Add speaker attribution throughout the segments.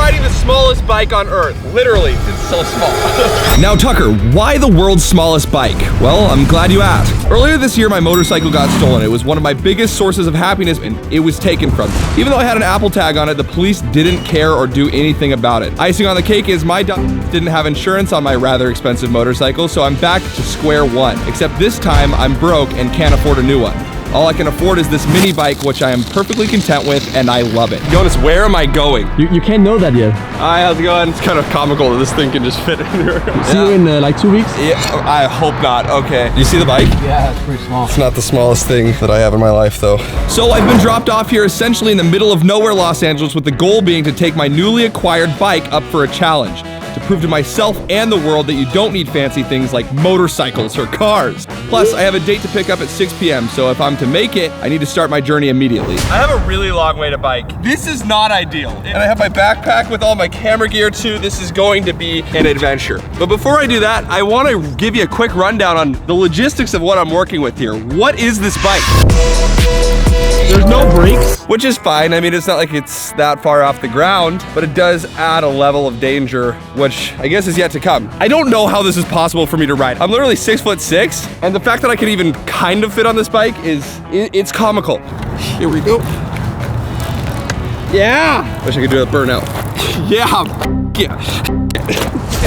Speaker 1: riding the smallest bike on earth. Literally, it's so small.
Speaker 2: Now Tucker, why the world's smallest bike? Well, I'm glad you asked. Earlier this year, my motorcycle got stolen. It was one of my biggest sources of happiness, and it was taken from me. Even though I had an Apple tag on it, the police didn't care or do anything about it. Icing on the cake is my didn't have insurance on my rather expensive motorcycle, so I'm back to square one. Except this time, I'm broke and can't afford a new one. All I can afford is this mini bike, which I am perfectly content with, and I love it. Jonas, where am I going?
Speaker 3: You can't know that yet.
Speaker 1: Hi, how's it going? It's kind of comical that this thing can just fit in here.
Speaker 3: See you in like 2 weeks?
Speaker 1: Yeah, I hope not. Okay. You see the bike?
Speaker 3: Yeah, it's pretty small.
Speaker 1: It's not the smallest thing that I have in my life, though.
Speaker 2: So I've been dropped off here essentially in the middle of nowhere, Los Angeles, with the goal being to take my newly acquired bike up for a challenge. To prove to myself and the world that you don't need fancy things like motorcycles or cars. Plus, I have a date to pick up at 6 p.m., so if I'm to make it, I need to start my journey immediately.
Speaker 1: I have a really long way to bike. This is not ideal. And I have my backpack with all my camera gear too. This is going to be an adventure. But before I do that, I want to give you a quick rundown on the logistics of what I'm working with here. What is this bike?
Speaker 3: There's no brakes.
Speaker 1: Which is fine. I mean, it's not like it's that far off the ground, but it does add a level of danger, which I guess is yet to come. I don't know how this is possible for me to ride. I'm literally 6'6", and the fact that I can even kind of fit on this bike it's comical. Here we go. Yeah. Wish I could do a burnout. Yeah.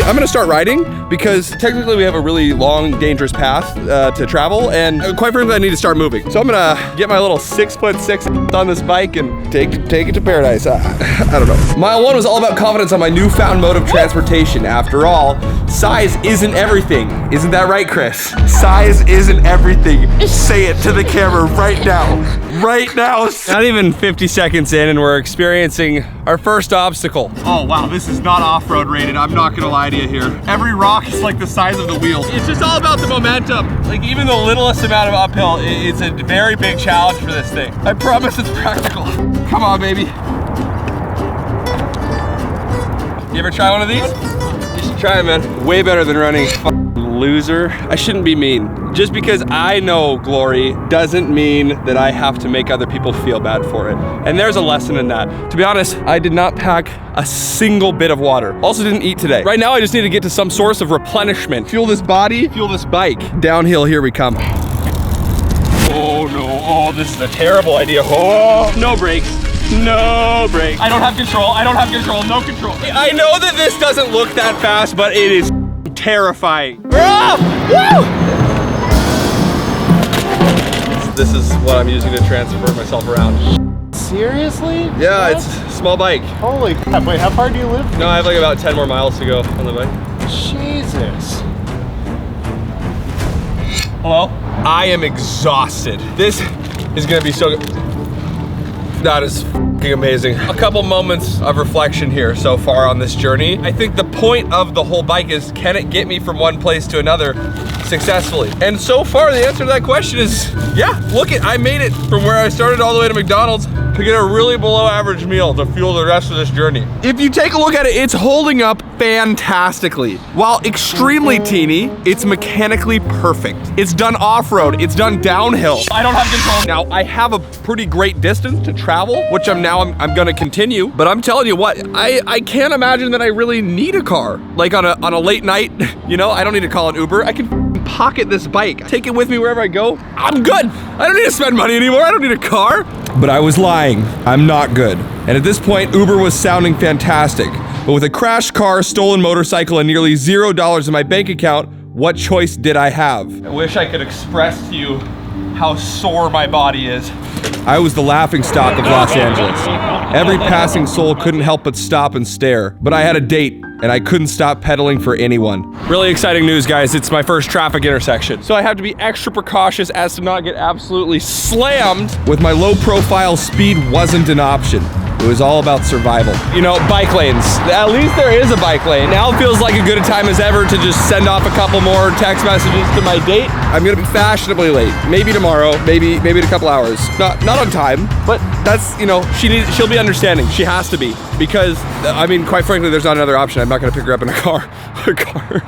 Speaker 1: I'm gonna start riding because technically we have a really long, dangerous path to travel, and quite frankly, I need to start moving. So I'm gonna get my little 6'6" on this bike and take it to paradise. I don't know. Mile 1 was all about confidence on my newfound mode of transportation. After all, size isn't everything. Isn't that right, Chris? Size isn't everything. Say it to the camera right now. Right now. Not even 50 seconds in and we're experiencing our first obstacle. Oh wow, this is not off-road rated. I'm not gonna lie to you here. Every rock is like the size of the wheel. It's just all about the momentum. Like even the littlest amount of uphill, it's a very big challenge for this thing. I promise it's practical. Come on, baby. You ever try one of these? You should try it, man. Way better than running. Loser. I shouldn't be mean. Just because I know glory doesn't mean that I have to make other people feel bad for it. And there's a lesson in that. To be honest, I did not pack a single bit of water. Also didn't eat today. Right now I just need to get to some source of replenishment. Fuel this body, fuel this bike. Downhill, here we come. Oh no, oh, this is a terrible idea. Oh, no brakes. No brakes. I don't have control, no control. I know that this doesn't look that fast, but it is terrifying. Oh, woo! This is what I'm using to transport myself around.
Speaker 3: Seriously?
Speaker 1: Yeah, it's a small bike.
Speaker 3: Holy crap, wait, how far do you live?
Speaker 1: No, I have like about 10 more miles to go on the bike.
Speaker 3: Jesus.
Speaker 1: Hello? I am exhausted. This is gonna be so good. That is fucking amazing. A couple moments of reflection here so far on this journey. I think the point of the whole bike is, can it get me from one place to another successfully? And so far the answer to that question is, yeah, look it, I made it from where I started all the way to McDonald's to get a really below average meal to fuel the rest of this journey. If you take a look at it, it's holding up fantastically. While extremely teeny, it's mechanically perfect. It's done off-road, it's done downhill. I don't have control. Now, I have a pretty great distance to travel, which I'm gonna continue, but I'm telling you what, I can't imagine that I really need a car. Like on a late night, you know, I don't need to call an Uber. I can pocket this bike, take it with me wherever I go. I'm good. I don't need to spend money anymore. I don't need a car. But I was lying. I'm not good. And at this point, Uber was sounding fantastic. But with a crashed car, stolen motorcycle, and nearly $0 in my bank account, what choice did I have? I wish I could express to you how sore my body is. I was the laughingstock of Los Angeles. Every passing soul couldn't help but stop and stare. But I had a date, and I couldn't stop pedaling for anyone. Really exciting news, guys. It's my first traffic intersection. So I have to be extra precautious as to not get absolutely slammed. With my low profile, speed wasn't an option. It was all about survival. You know, bike lanes. At least there is a bike lane. Now it feels like a good a time as ever to just send off a couple more text messages to my date. I'm gonna be fashionably late. Maybe tomorrow, maybe in a couple hours. Not on time, but that's, you know, she'll be understanding. She has to be. Because, I mean, quite frankly, there's not another option. I'm not gonna pick her up in a car.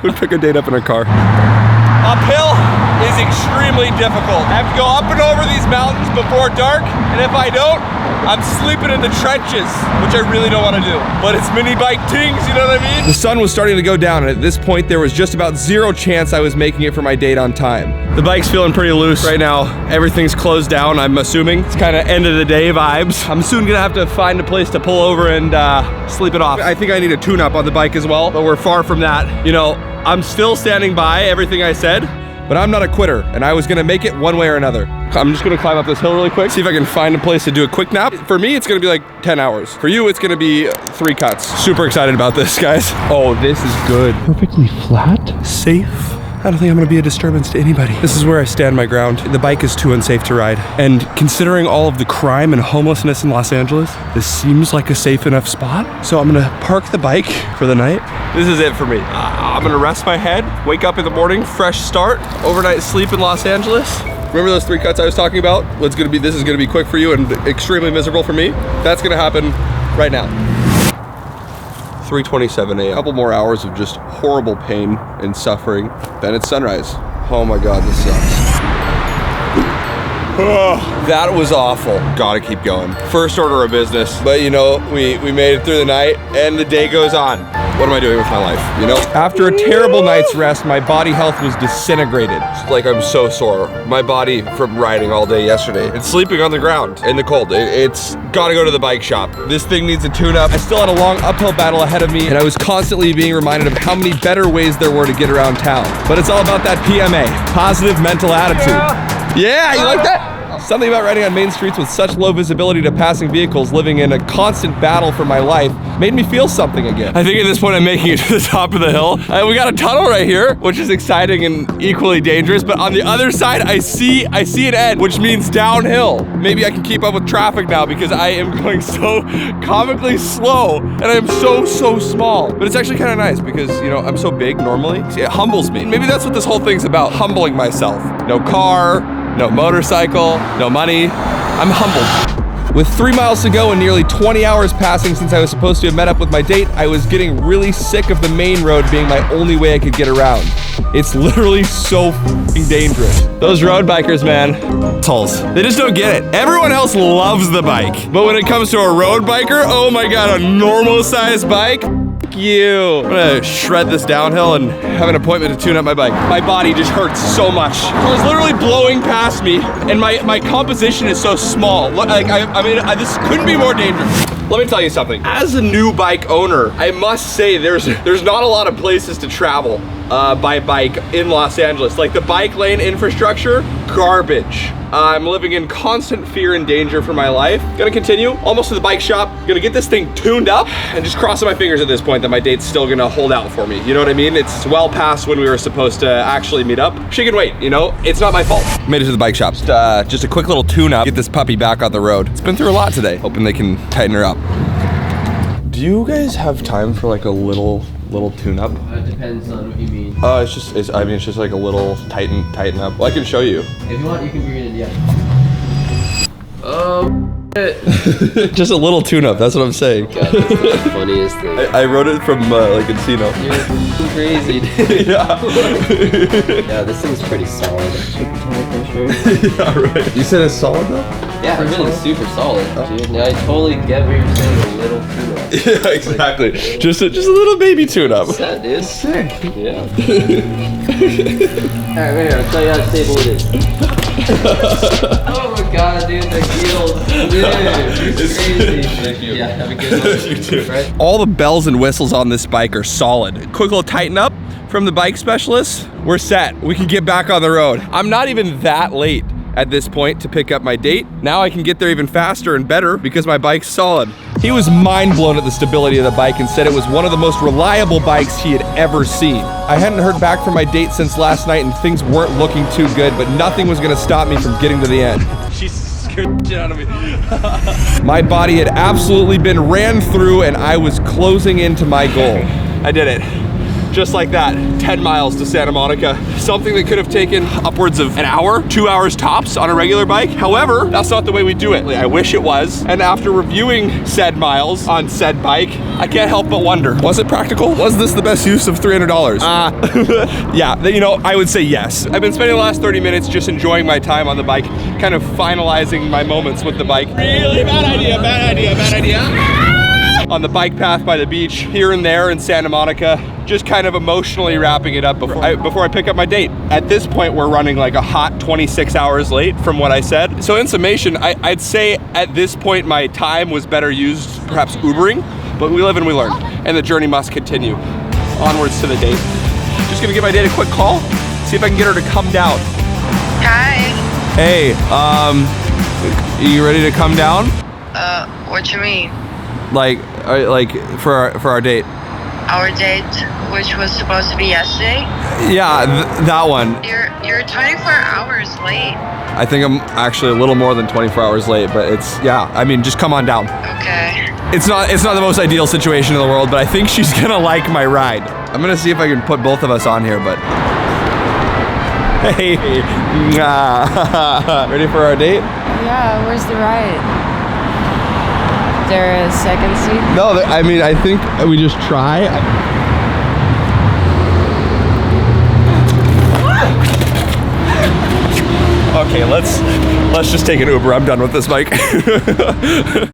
Speaker 1: Would pick a date up in a car. Uphill is extremely difficult. I have to go up and over these mountains before dark, and if I don't, I'm sleeping in the trenches, which I really don't want to do. But it's mini bike tings, you know what I mean?
Speaker 2: The sun was starting to go down, and at this point, there was just about zero chance I was making it for my date on time.
Speaker 1: The bike's feeling pretty loose right now. Everything's closed down, I'm assuming. It's kind of end of the day vibes. I'm soon gonna have to find a place to pull over and sleep it off. I think I need a tune-up on the bike as well, but we're far from that. You know, I'm still standing by everything I said,
Speaker 2: but I'm not a quitter, and I was gonna make it one way or another.
Speaker 1: I'm just gonna climb up this hill really quick, see if I can find a place to do a quick nap. For me, it's gonna be like 10 hours. For you, it's gonna be 3 cuts. Super excited about this, guys. Oh, this is good.
Speaker 3: Perfectly flat?
Speaker 1: Safe. I don't think I'm gonna be a disturbance to anybody. This is where I stand my ground. The bike is too unsafe to ride. And considering all of the crime and homelessness in Los Angeles, this seems like a safe enough spot. So I'm gonna park the bike for the night. This is it for me. I'm gonna rest my head, wake up in the morning, fresh start, overnight sleep in Los Angeles. Remember those 3 cuts I was talking about? This is gonna be quick for you and extremely miserable for me. That's gonna happen right now. 3:27 a.m. A couple more hours of just horrible pain and suffering. Then it's sunrise. Oh my God, this sucks. Oh, that was awful. Gotta keep going. First order of business. But you know, we made it through the night and the day goes on. What am I doing with my life, you know?
Speaker 2: After a terrible night's rest, my body health was disintegrated.
Speaker 1: It's like I'm so sore. My body from riding all day yesterday and sleeping on the ground in the cold. It's gotta go to the bike shop. This thing needs a tune-up.
Speaker 2: I still had a long uphill battle ahead of me, and I was constantly being reminded of how many better ways there were to get around town. But it's all about that PMA, positive mental attitude. Yeah, you like that? Something about riding on main streets with such low visibility to passing vehicles, living in a constant battle for my life, made me feel something again.
Speaker 1: I think at this point I'm making it to the top of the hill. We got a tunnel right here, which is exciting and equally dangerous, but on the other side, I see an end, which means downhill. Maybe I can keep up with traffic now because I am going so comically slow and I'm so small. But it's actually kind of nice because, you know, I'm so big normally. It humbles me. Maybe that's what this whole thing's about, humbling myself. No car, no motorcycle, no money. I'm humbled.
Speaker 2: With 3 miles to go and nearly 20 hours passing since I was supposed to have met up with my date, I was getting really sick of the main road being my only way I could get around. It's literally so f***ing dangerous.
Speaker 1: Those road bikers, man, assholes. They just don't get it. Everyone else loves the bike. But when it comes to a road biker, oh my God, a normal sized bike, you. I'm gonna shred this downhill and have an appointment to tune up my bike. My body just hurts so much. It's literally blowing past me and my composition is so small. Like, I mean, this couldn't be more dangerous. Let me tell you something. As a new bike owner, I must say there's not a lot of places to travel by bike in Los Angeles. Like the bike lane infrastructure, garbage. I'm living in constant fear and danger for my life. Gonna continue, almost to the bike shop. Gonna get this thing tuned up and just crossing my fingers at this point that my date's still gonna hold out for me. You know what I mean? It's well past when we were supposed to actually meet up. She can wait, you know? It's not my fault.
Speaker 2: Made it to the bike shop. Just a quick little tune-up. Get this puppy back on the road. It's been through a lot today. Hoping they can tighten her up.
Speaker 1: Do you guys have time for like a little tune-up?
Speaker 4: It depends on what you mean.
Speaker 1: It's just like a little tighten up. Well, I can show you.
Speaker 4: If you want, you can bring it in, yeah.
Speaker 1: Just a little tune-up, that's what I'm saying.
Speaker 4: God, that's the funniest thing.
Speaker 1: I wrote it from like Encino.
Speaker 4: You're crazy, dude.
Speaker 1: Yeah.
Speaker 4: Yeah, this thing's pretty solid.
Speaker 1: Yeah, right. You said it's solid though?
Speaker 4: Yeah, everything's super solid, dude. Now I totally get what you're saying, a little tune-up.
Speaker 1: Yeah, exactly. Just a little baby tune-up.
Speaker 4: That is sick. Yeah. Alright, right here, I'll tell you how stable it is. Oh my God, dude, the heels. Dude, it's crazy.
Speaker 1: Thank you.
Speaker 4: Yeah, have a good one.
Speaker 1: You too.
Speaker 4: Right?
Speaker 2: All the bells and whistles on this bike are solid. Quick little tighten up from the bike specialist. We're set. We can get back on the road. I'm not even that late at this point to pick up my date. Now I can get there even faster and better because my bike's solid. He was mind blown at the stability of the bike and said it was one of the most reliable bikes he had ever seen. I hadn't heard back from my date since last night and things weren't looking too good, but nothing was gonna stop me from getting to the end.
Speaker 1: She scared the shit out of me.
Speaker 2: My body had absolutely been ran through and I was closing into my goal.
Speaker 1: I did it. just like that, 10 miles to Santa Monica. Something that could have taken upwards of an hour, 2 hours tops on a regular bike. However, that's not the way we do it. I wish it was. And after reviewing said miles on said bike, I can't help but wonder, was it practical? Was this the best use of $300? Yeah, you know, I would say yes. I've been spending the last 30 minutes just enjoying my time on the bike, kind of finalizing my moments with the bike. Really bad idea, bad idea, bad idea. On the bike path by the beach, here and there in Santa Monica, just kind of emotionally wrapping it up before I pick up my date. At this point, we're running like a hot 26 hours late from what I said. So in summation, I'd say at this point, my time was better used perhaps Ubering, but we live and we learn, and the journey must continue. Onwards to the date. Just gonna give my date a quick call, see if I can get her to come down.
Speaker 5: Hi.
Speaker 1: Hey, you ready to come down?
Speaker 5: What you mean?
Speaker 1: Like for our date?
Speaker 5: Our date, which was supposed to be yesterday?
Speaker 1: Yeah, that one.
Speaker 5: You're 24 hours late.
Speaker 1: I think I'm actually a little more than 24 hours late, but it's, yeah, I mean, just come on down.
Speaker 5: Okay.
Speaker 1: It's not the most ideal situation in the world, but I think she's gonna like my ride. I'm gonna see if I can put both of us on here, but. Hey, ready for our date?
Speaker 6: Yeah, where's the ride? Is there a second seat?
Speaker 1: No, I mean, I think we just try. Okay, let's just take an Uber. I'm done with this bike.